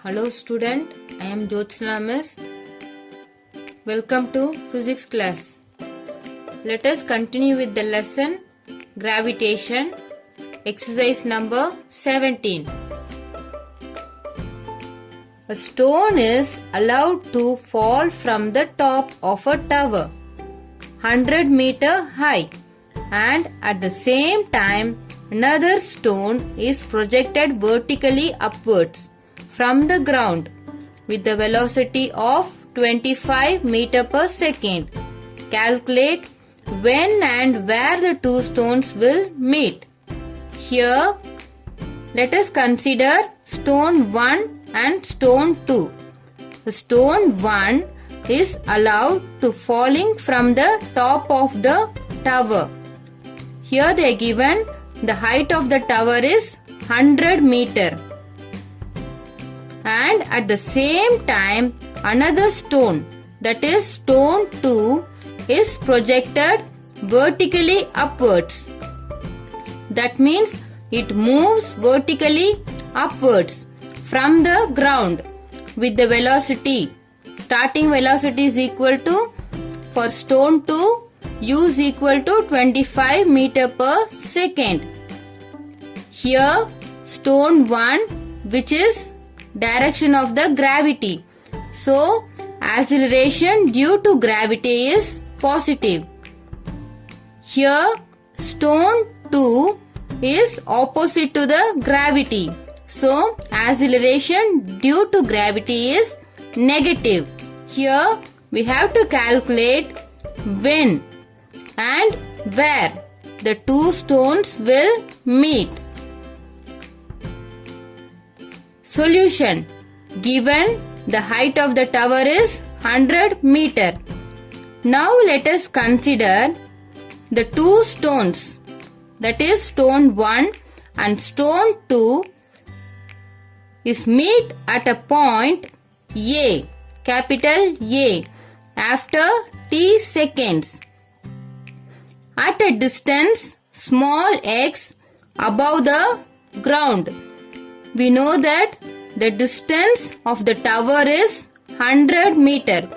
Hello student, I am Jyotsna Miss. Welcome to physics class. Let us continue with the lesson gravitation, exercise number 17. A stone is allowed to fall from the top of a tower 100-meter high, and at the same time another stone is projected vertically upwards from the ground with the velocity of 25 meter per second. Calculate when and where the two stones will meet. Here, let us consider stone 1 and stone 2. The stone 1 is allowed to falling from the top of the tower. Here they are given the height of the tower is 100 meter. And at the same time another stone, that is stone 2, is projected vertically upwards. That means it moves vertically upwards from the ground with the velocity. Starting velocity is equal to, for stone 2, u is equal to 25 meter per second. Here stone 1, which is direction of the gravity. So, acceleration due to gravity is positive. Here, stone 2 is opposite to the gravity. So, acceleration due to gravity is negative. Here, we have to calculate when and where the two stones will meet. Solution. Given the height of the tower is 100 meter. Now let us consider the two stones, that is stone 1 and stone 2 is meet at a point A, capital A, after t seconds at a distance small x above the ground. We know that the distance of the tower is 100 meter.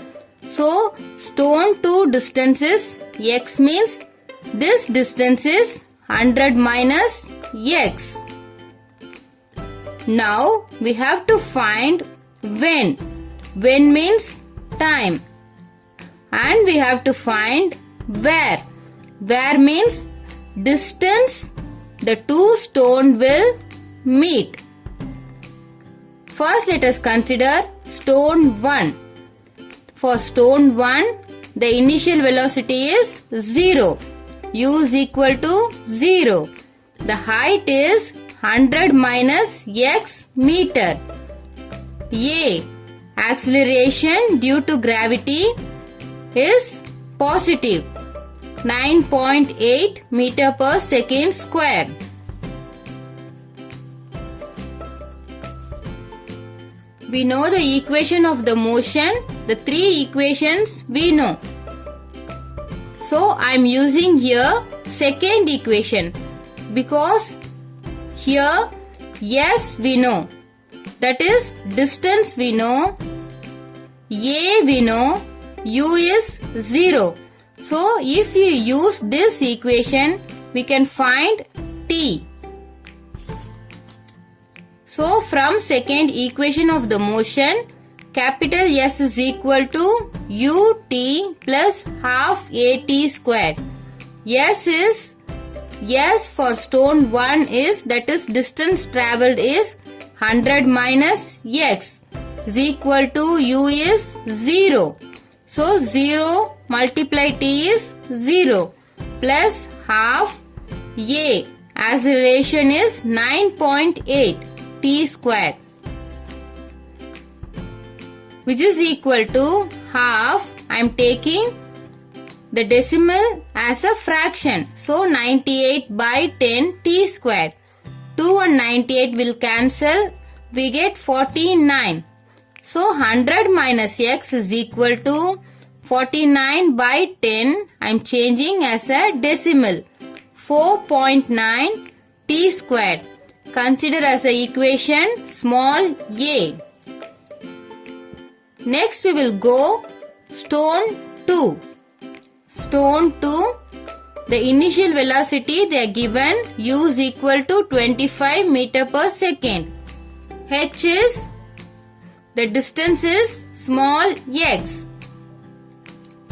So, stone 2 distance is x, means this distance is 100 minus x. Now, we have to find when. When means time. And we have to find where. Where means distance the two stone will meet. First, let us consider stone 1. For stone 1, the initial velocity is 0. U is equal to 0. The height is 100 minus x meter. A. Acceleration due to gravity is positive, 9.8 meter per second square. We know the equation of the motion, the three equations we know. So, I am using here second equation because here S we know, that is distance we know, A we know, U is 0. So, if you use this equation, we can find T. So, from second equation of the motion, capital S is equal to ut plus half at squared. S for stone 1 is, that is distance travelled is 100 minus x is equal to u is 0. So, 0 multiply t is 0 plus half a. Acceleration is 9.8 t squared, which is equal to half. I am taking the decimal as a fraction. So 98 by 10 t squared. 2 and 98 will cancel. We get 49. So 100 minus x is equal to 49 by 10. I am changing as a decimal. 4.9 t squared. Consider as a equation small a. Next we will go stone 2. Stone 2, the initial velocity they are given u is equal to 25 meter per second. H is, the distance is small x.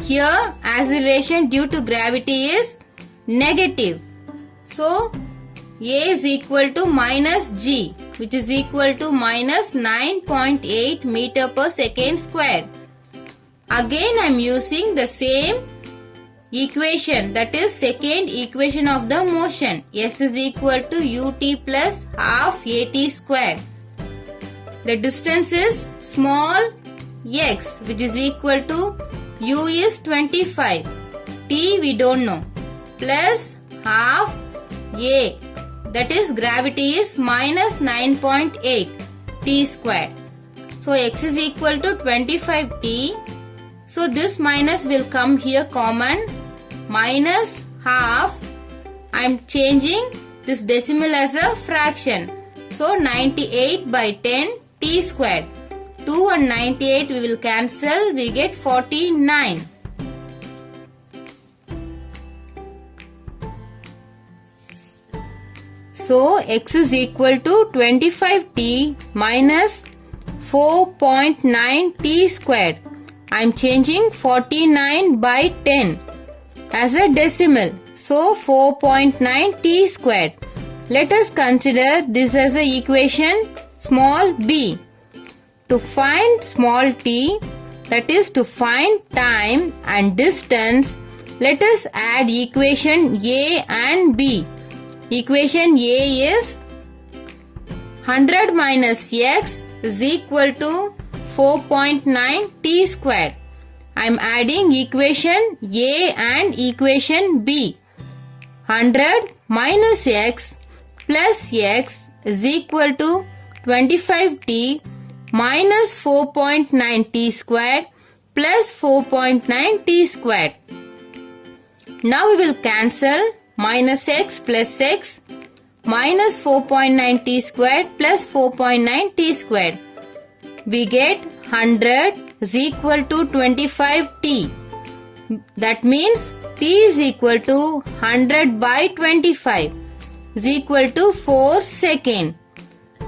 Here acceleration due to gravity is negative. So a is equal to minus g, which is equal to minus 9.8 meter per second square. Again I am using the same equation, that is second equation of the motion. S is equal to ut plus half at square. The distance is small x, which is equal to u is 25, t we don't know, plus half a, that is gravity is minus 9.8 t square. So x is equal to 25t. So this minus will come here common, minus half. I am changing this decimal as a fraction. So 98 by 10 t square. 2 and 98 we will cancel, we get 49. So x is equal to 25t minus 4.9 t squared. I am changing 49 by 10 as a decimal. So 4.9 t squared. Let us consider this as a equation small b. To find small t, that is to find time and distance, let us add equation a and b. Equation a is 100 minus x is equal to 4.9 t squared. I am adding equation a and equation b. 100 minus x plus x is equal to 25t minus 4.9 t squared plus 4.9 t squared. Now we will cancel minus x plus x minus 4.9 t squared plus 4.9 t squared. We get 100 is equal to 25t. That means t is equal to 100 by 25 is equal to 4 seconds.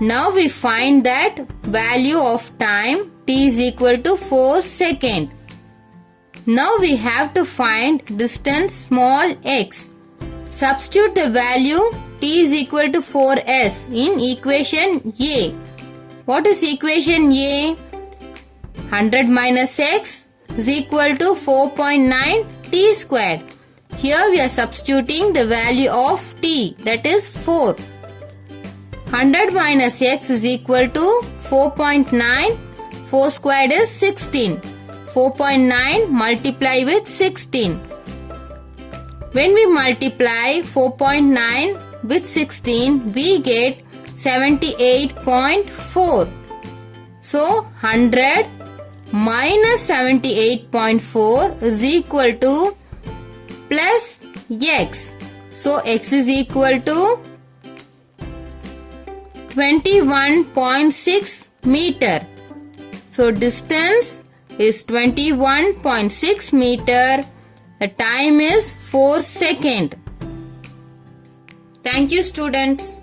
Now we find that value of time t is equal to 4 seconds. Now we have to find distance small x. Substitute the value t is equal to 4s in equation a. What is equation a? 100 minus x is equal to 4.9 t squared. Here we are substituting the value of t, that is 4. 100 minus x is equal to 4.9. 4 squared is 16. 4.9 multiply with 16. When we multiply 4.9 with 16, we get 78.4. So 100 minus 78.4 is equal to plus x. So x is equal to 21.6 meter. So distance is 21.6 meter. The time is 4 seconds. Thank you, students.